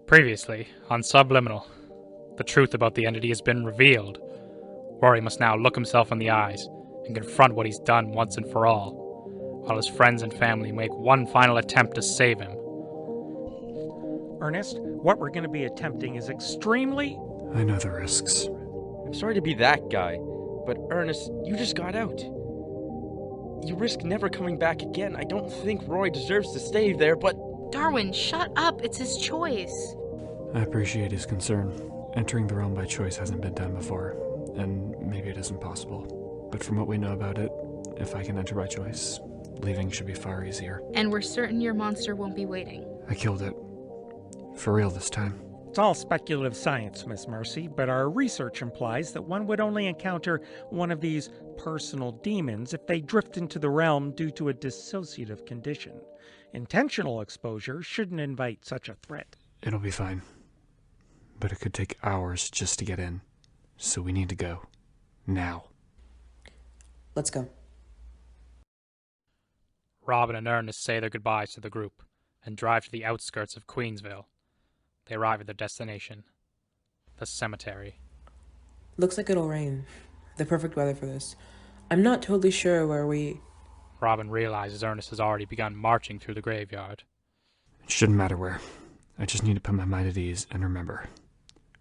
Previously, on Subliminal, the truth about the entity has been revealed. Rory must now look himself in the eyes and confront what he's done once and for all, while his friends and family make one final attempt to save him. Ernest, what we're going to be attempting is extremely... I know the risks. I'm sorry to be that guy, but Ernest, you just got out. You risk never coming back again. I don't think Rory deserves to stay there, but... Darwin, shut up. It's his choice. I appreciate his concern. Entering the realm by choice hasn't been done before, and maybe it isn't possible. But from what we know about it, if I can enter by choice, leaving should be far easier. And we're certain your monster won't be waiting. I killed it. For real this time. It's all speculative science, Miss Marcy, but our research implies that one would only encounter one of these personal demons if they drift into the realm due to a dissociative condition. Intentional exposure shouldn't invite such a threat. It'll be fine. But it could take hours just to get in. So we need to go. Now. Let's go. Robin and Ernest say their goodbyes to the group and drive to the outskirts of Queensville. They arrive at their destination, the cemetery. Looks like it'll rain. The perfect weather for this. I'm not totally sure where we... Robin realizes Ernest has already begun marching through the graveyard. It shouldn't matter where. I just need to put my mind at ease and remember.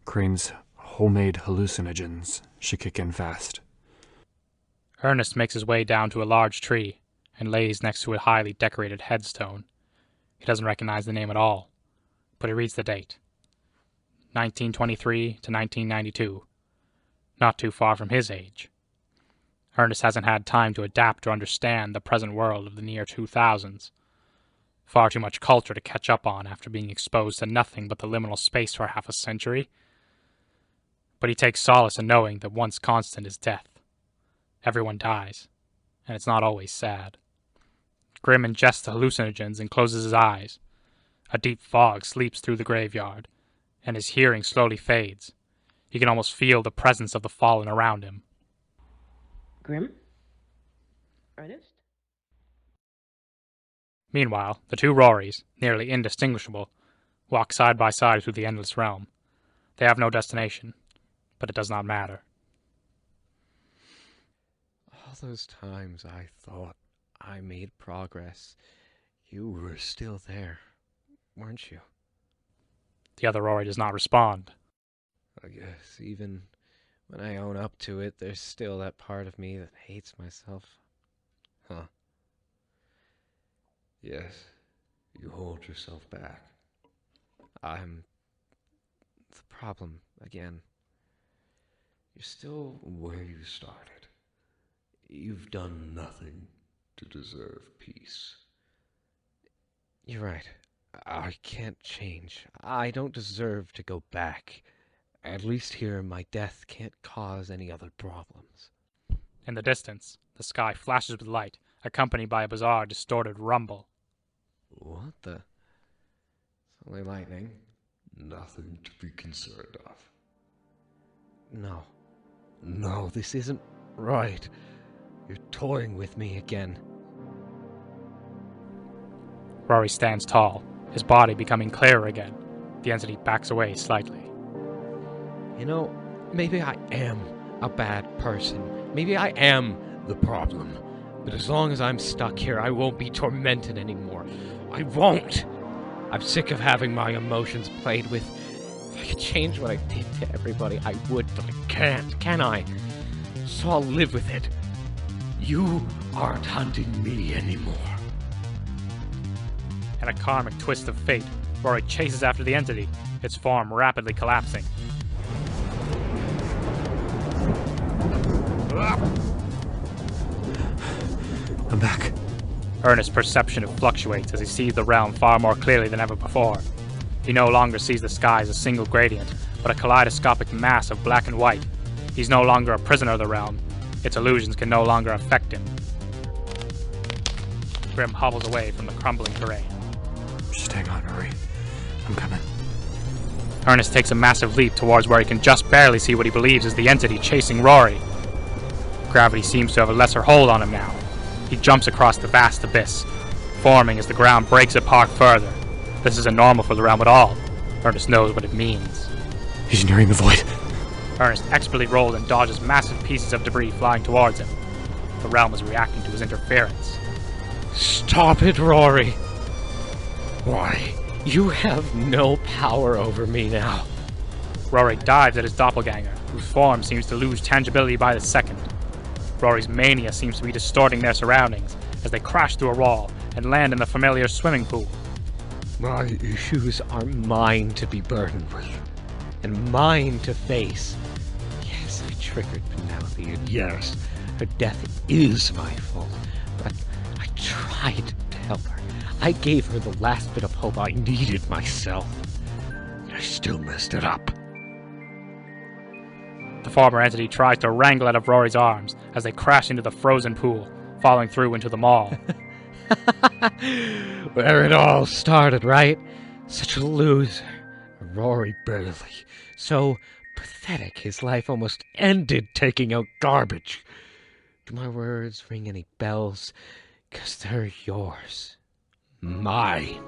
Crane's homemade hallucinogens should kick in fast. Ernest makes his way down to a large tree and lays next to a highly decorated headstone. He doesn't recognize the name at all, but he reads the date. 1923 to 1992. Not too far from his age. Ernest hasn't had time to adapt or understand the present world of the near 2000s. Far too much culture to catch up on after being exposed to nothing but the liminal space for half a century. But he takes solace in knowing that once constant is death. Everyone dies, and it's not always sad. Grim ingests the hallucinogens and closes his eyes. A deep fog sleeps through the graveyard, and his hearing slowly fades. He can almost feel the presence of the fallen around him. Grim? Ernest? Meanwhile, the two Rorys, nearly indistinguishable, walk side by side through the endless realm. They have no destination, but it does not matter. All those times I thought I made progress, you were still there, weren't you? The other Rory does not respond. I guess even when I own up to it, there's still that part of me that hates myself. Huh. Yes, you hold yourself back. I'm the problem again. You're still where you started. You've done nothing to deserve peace. You're right. I can't change. I don't deserve to go back. At least here, my death can't cause any other problems. In the distance, the sky flashes with light, accompanied by a bizarre, distorted rumble. What the? It's only lightning. Nothing to be concerned of. No. No, this isn't right. You're toying with me again. Rory stands tall, his body becoming clearer again. The entity backs away slightly. You know, maybe I am a bad person. Maybe I am the problem. But as long as I'm stuck here, I won't be tormented anymore. I won't! I'm sick of having my emotions played with. If I could change what I did to everybody, I would, but I can't, can I? So I'll live with it. You aren't hunting me anymore. In a karmic twist of fate, Rory chases after the entity, its form rapidly collapsing. I'm back. Ernest's perception fluctuates as he sees the realm far more clearly than ever before. He no longer sees the sky as a single gradient, but a kaleidoscopic mass of black and white. He's no longer a prisoner of the realm. Its illusions can no longer affect him. Grim hobbles away from the crumbling terrain. Just hang on, Rory. I'm coming. Ernest takes a massive leap towards where he can just barely see what he believes is the entity chasing Rory. Gravity seems to have a lesser hold on him now. He jumps across the vast abyss, forming as the ground breaks apart further. This isn't normal for the realm at all. Ernest knows what it means. He's nearing the void. Ernest expertly rolls and dodges massive pieces of debris flying towards him. The realm is reacting to his interference. Stop it, Rory! Why, you have no power over me now. Rory dives at his doppelganger, whose form seems to lose tangibility by the second. Rory's mania seems to be distorting their surroundings as they crash through a wall and land in the familiar swimming pool. My issues are mine to be burdened with, and mine to face. Yes, I triggered Penelope, and yes, her death is my fault, but I tried to help her. I gave her the last bit of hope I needed myself. I still messed it up. The former entity tries to wrangle out of Rory's arms as they crash into the frozen pool, falling through into the maw. Where it all started, right? Such a loser. Rory Bailey. So pathetic his life almost ended taking out garbage. Do my words ring any bells? 'Cause they're yours. Mine.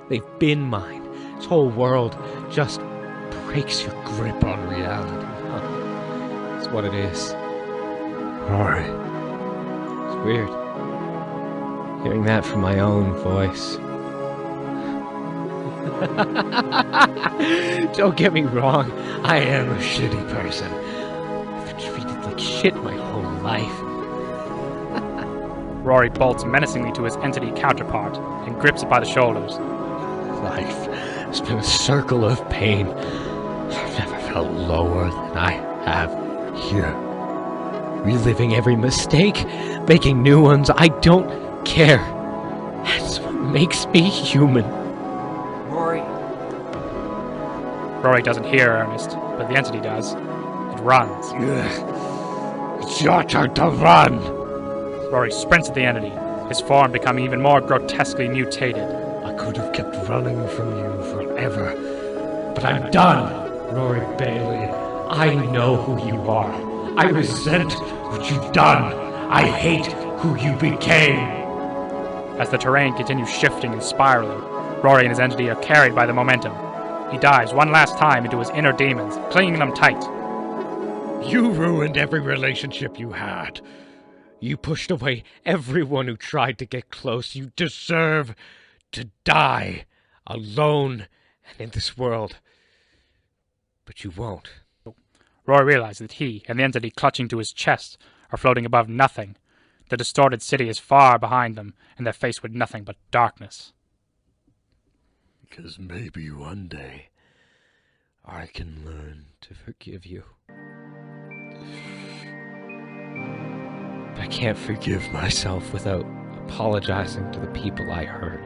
They've been mine. This whole world just breaks your grip on reality. Huh? That's what it is. Rory. It's weird. Hearing that from my own voice. Don't get me wrong, I am a shitty person. I've been treated like shit my whole life. Rory bolts menacingly to his entity counterpart and grips it by the shoulders. Life has been a circle of pain. I've never felt lower than I have here. Reliving every mistake, making new ones, I don't care. That's what makes me human. Rory. Rory doesn't hear Ernest, but the entity does. It runs. It's your turn to run! Rory sprints at the entity, his form becoming even more grotesquely mutated. I could have kept running from you forever, but I'm done, Rory Bailey. I know who you are. I resent what you've done. I hate who you became. As the terrain continues shifting and spiraling, Rory and his entity are carried by the momentum. He dives one last time into his inner demons, clinging them tight. You ruined every relationship you had. You pushed away everyone who tried to get close. You deserve to die alone and in this world. But you won't. Rory realizes that he and the entity clutching to his chest are floating above nothing. The distorted city is far behind them, and they're faced with nothing but darkness. Because maybe one day I can learn to forgive you. But I can't forgive myself without apologizing to the people I hurt.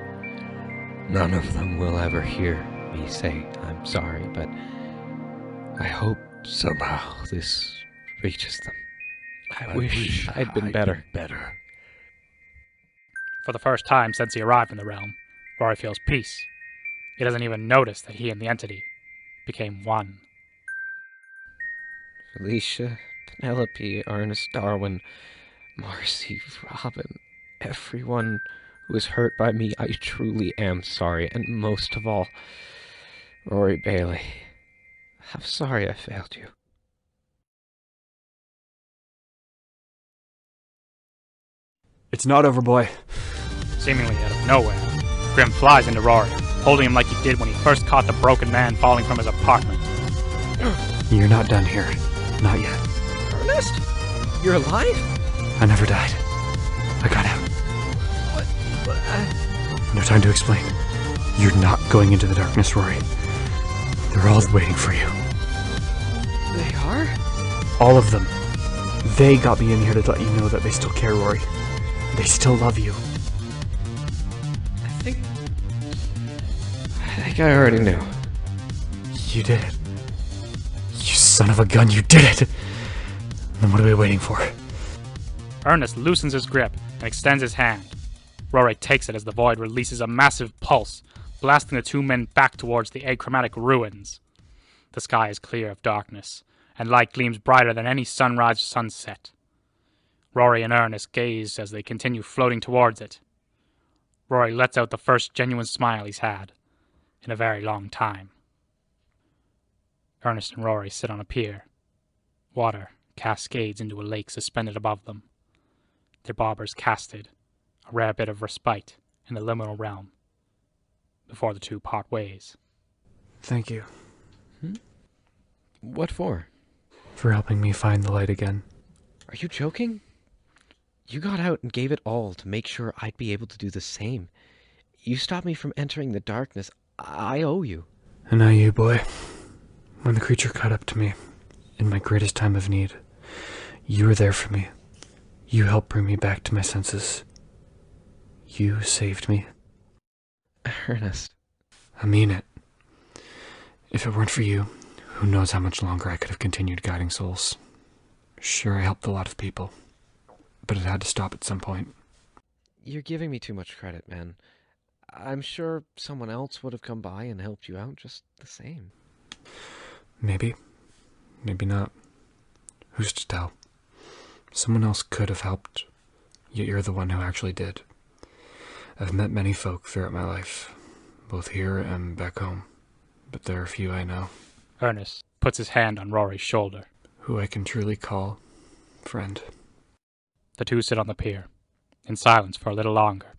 None of them will ever hear me say I'm sorry, but I hope somehow this reaches them. I wish I'd been better. For the first time since he arrived in the realm, Rory feels peace. He doesn't even notice that he and the entity became one. Felicia, Penelope, Ernest, Darwin, Marcy, Robin, everyone who was hurt by me, I truly am sorry. And most of all, Rory Bailey, I'm sorry I failed you. It's not over, boy. Seemingly out of nowhere, Grim flies into Rory, holding him like he did when he first caught the broken man falling from his apartment. You're not done here. Not yet. Ernest? You're alive? I never died. I got out. What? No time to explain. You're not going into the darkness, Rory. They're all waiting for you. They are? All of them. They got me in here to let you know that they still care, Rory. They still love you. I think I already knew. You did it. You son of a gun, you did it! Then what are we waiting for? Ernest loosens his grip and extends his hand. Rory takes it as the void releases a massive pulse, blasting the two men back towards the achromatic ruins. The sky is clear of darkness, and light gleams brighter than any sunrise or sunset. Rory and Ernest gaze as they continue floating towards it. Rory lets out the first genuine smile he's had in a very long time. Ernest and Rory sit on a pier. Water cascades into a lake suspended above them. Their bobbers casted, a rare bit of respite in the liminal realm, before the two part ways. Thank you. What for? For helping me find the light again. Are you joking? You got out and gave it all to make sure I'd be able to do the same. You stopped me from entering the darkness. I owe you. And now you, boy. When the creature caught up to me, in my greatest time of need, you were there for me. You helped bring me back to my senses. You saved me. Ernest. I mean it. If it weren't for you, who knows how much longer I could have continued guiding souls. Sure, I helped a lot of people, but it had to stop at some point. You're giving me too much credit, man. I'm sure someone else would have come by and helped you out just the same. Maybe. Maybe not. Who's to tell? Someone else could have helped, yet you're the one who actually did. I've met many folk throughout my life, both here and back home, but there are few I know. Ernest puts his hand on Rory's shoulder. Who I can truly call friend. The two sit on the pier, in silence for a little longer,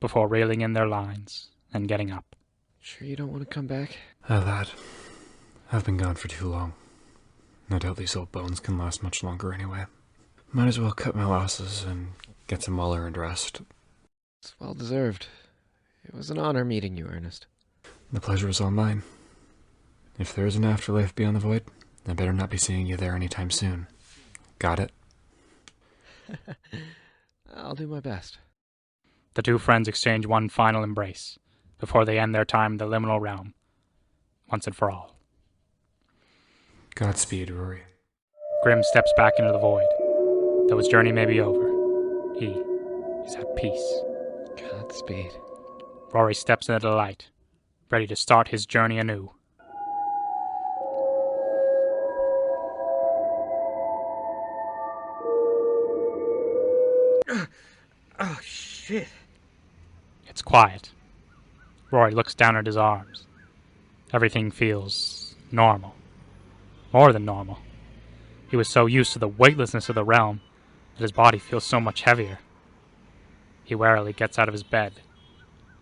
before reeling in their lines and getting up. Sure you don't want to come back? Lad, I've been gone for too long. No doubt these old bones can last much longer anyway. Might as well cut my losses and get some well-earned rest. It's well deserved. It was an honor meeting you, Ernest. The pleasure was all mine. If there is an afterlife beyond the void, I better not be seeing you there anytime soon. Got it? I'll do my best. The two friends exchange one final embrace before they end their time in the liminal realm, once and for all. Godspeed, Rory. Grim steps back into the void. Though his journey may be over, he is at peace. Godspeed. Rory steps into the light, ready to start his journey anew. Oh, shit. It's quiet. Rory looks down at his arms. Everything feels normal. More than normal. He was so used to the weightlessness of the realm that his body feels so much heavier. He warily gets out of his bed.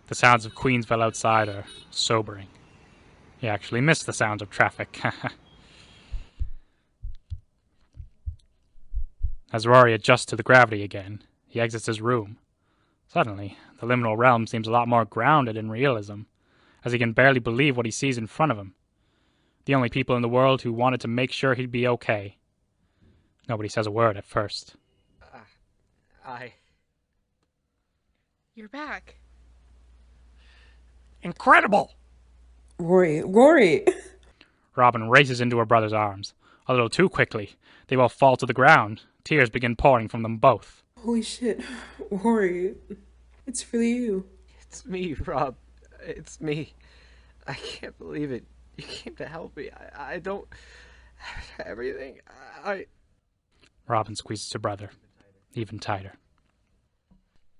The sounds of Queensville outside are sobering. He actually missed the sounds of traffic. As Rory adjusts to the gravity again, he exits his room. Suddenly, the liminal realm seems a lot more grounded in realism, as he can barely believe what he sees in front of him. The only people in the world who wanted to make sure he'd be okay. Nobody says a word at first. You're back. Incredible! Rory! Robin races into her brother's arms. A little too quickly. They both fall to the ground. Tears begin pouring from them both. Holy shit. Rory. It's really you. It's me, Rob. It's me. I can't believe it. You came to help me. I don't... Everything... Robin squeezes her brother, even tighter.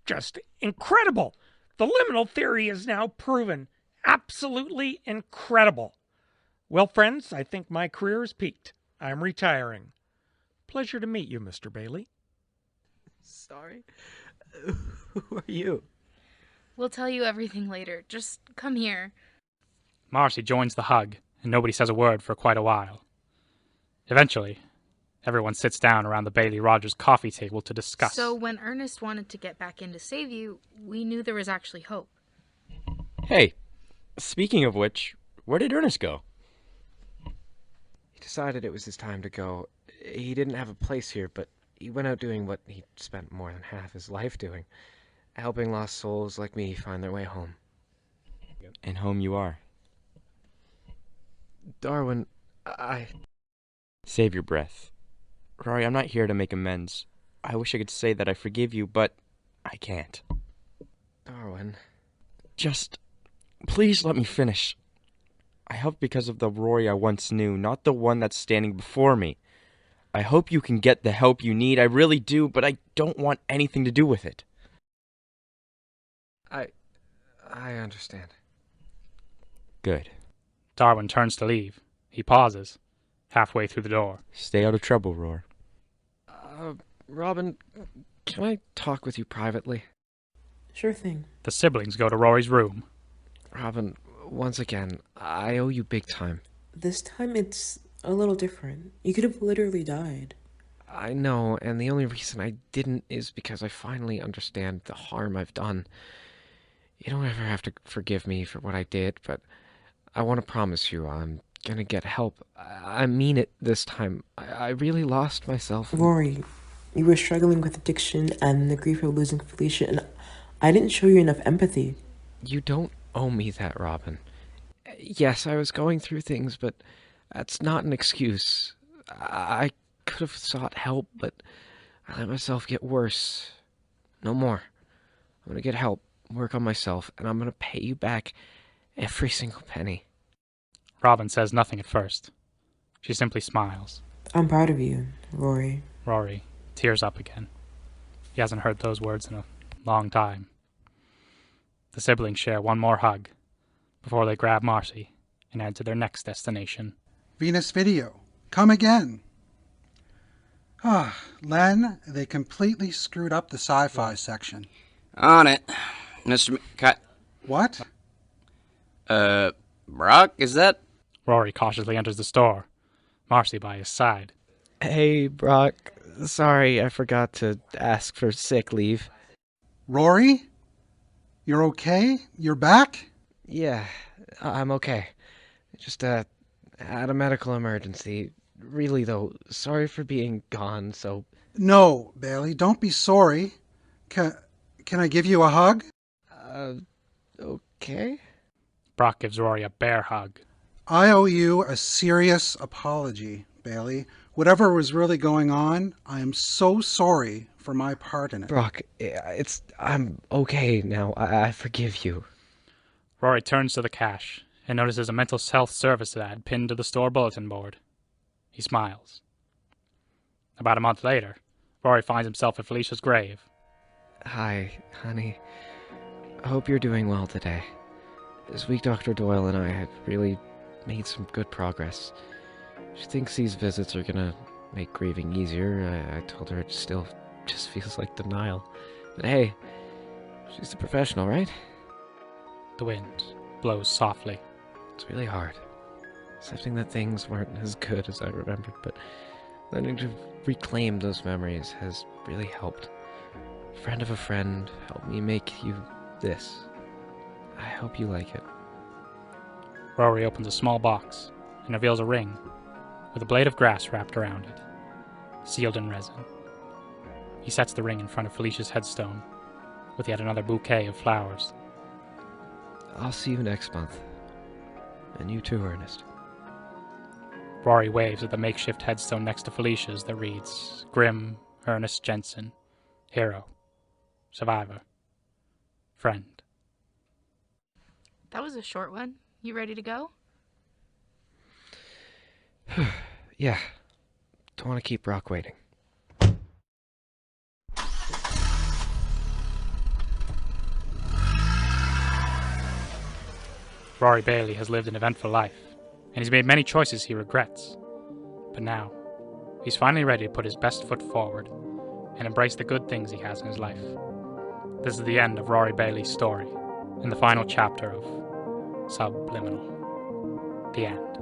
Just incredible! The liminal theory is now proven. Absolutely incredible. Well, friends, I think my career has peaked. I'm retiring. Pleasure to meet you, Mr. Bailey. Sorry? Who are you? We'll tell you everything later. Just come here. Marcy joins the hug, and nobody says a word for quite a while. Eventually, everyone sits down around the Bailey Rodgers coffee table to discuss. So when Ernest wanted to get back in to save you, we knew there was actually hope. Hey, speaking of which, where did Ernest go? He decided it was his time to go. He didn't have a place here, but he went out doing what he spent more than half his life doing. Helping lost souls like me find their way home. And home you are. Darwin, Save your breath. Rory, I'm not here to make amends. I wish I could say that I forgive you, but I can't. Darwin... Just... please let me finish. I helped because of the Rory I once knew, not the one that's standing before me. I hope you can get the help you need, I really do, but I don't want anything to do with it. I understand. Good. Darwin turns to leave, He pauses, halfway through the door. Stay out of trouble, Roar. Robin, can I talk with you privately? Sure thing. The siblings go to Rory's room. Robin, once again, I owe you big time. This time it's a little different. You could have literally died. I know, and the only reason I didn't is because I finally understand the harm I've done. You don't ever have to forgive me for what I did, but I want to promise you I'm gonna get help. I mean it this time. I really lost myself. Rory, you were struggling with addiction and the grief of losing Felicia, and I didn't show you enough empathy. You don't owe me that, Robin. Yes, I was going through things, but that's not an excuse. I could have sought help, but I let myself get worse. No more. I'm gonna get help, work on myself, and I'm gonna pay you back every single penny. Robin says nothing at first. She simply smiles. I'm proud of you, Rory. Rory tears up again. He hasn't heard those words in a long time. The siblings share one more hug before they grab Marcy and head to their next destination. Venus Video. Come again. Len, they completely screwed up the sci-fi section. On it. Mr. What? Brock, is that? Rory cautiously enters the store, Marcy by his side. Hey, Brock. Sorry, I forgot to ask for sick leave. Rory? You're okay? You're back? Yeah, I'm okay. Just, had a medical emergency. Really, though, sorry for being gone, so... No, Bailey, don't be sorry. Can I give you a hug? Okay? Brock gives Rory a bear hug. I owe you a serious apology, Bailey. Whatever was really going on, I am so sorry for my part in it. Brock, I'm okay now. I forgive you. Rory turns to the cash and notices a mental health service ad pinned to the store bulletin board. He smiles. About a month later, Rory finds himself at Felicia's grave. Hi, honey. I hope you're doing well today. This week Dr. Doyle and I have really made some good progress. She thinks these visits are gonna make grieving easier. I told her it still just feels like denial. But hey, she's a professional, right? The wind blows softly. It's really hard. Accepting that things weren't as good as I remembered, but learning to reclaim those memories has really helped. A friend of a friend helped me make you this. I hope you like it. Rory opens a small box and reveals a ring with a blade of grass wrapped around it, sealed in resin. He sets the ring in front of Felicia's headstone with yet another bouquet of flowers. I'll see you next month. And you too, Ernest. Rory waves at the makeshift headstone next to Felicia's that reads, Grim Ernest Jensen, Hero, Survivor, Friend. That was a short one. You ready to go? Yeah. Don't want to keep Brock waiting. Rory Bailey has lived an eventful life, and he's made many choices he regrets. But now, he's finally ready to put his best foot forward and embrace the good things he has in his life. This is the end of Rory Bailey's story, and the final chapter of Subliminal. The end.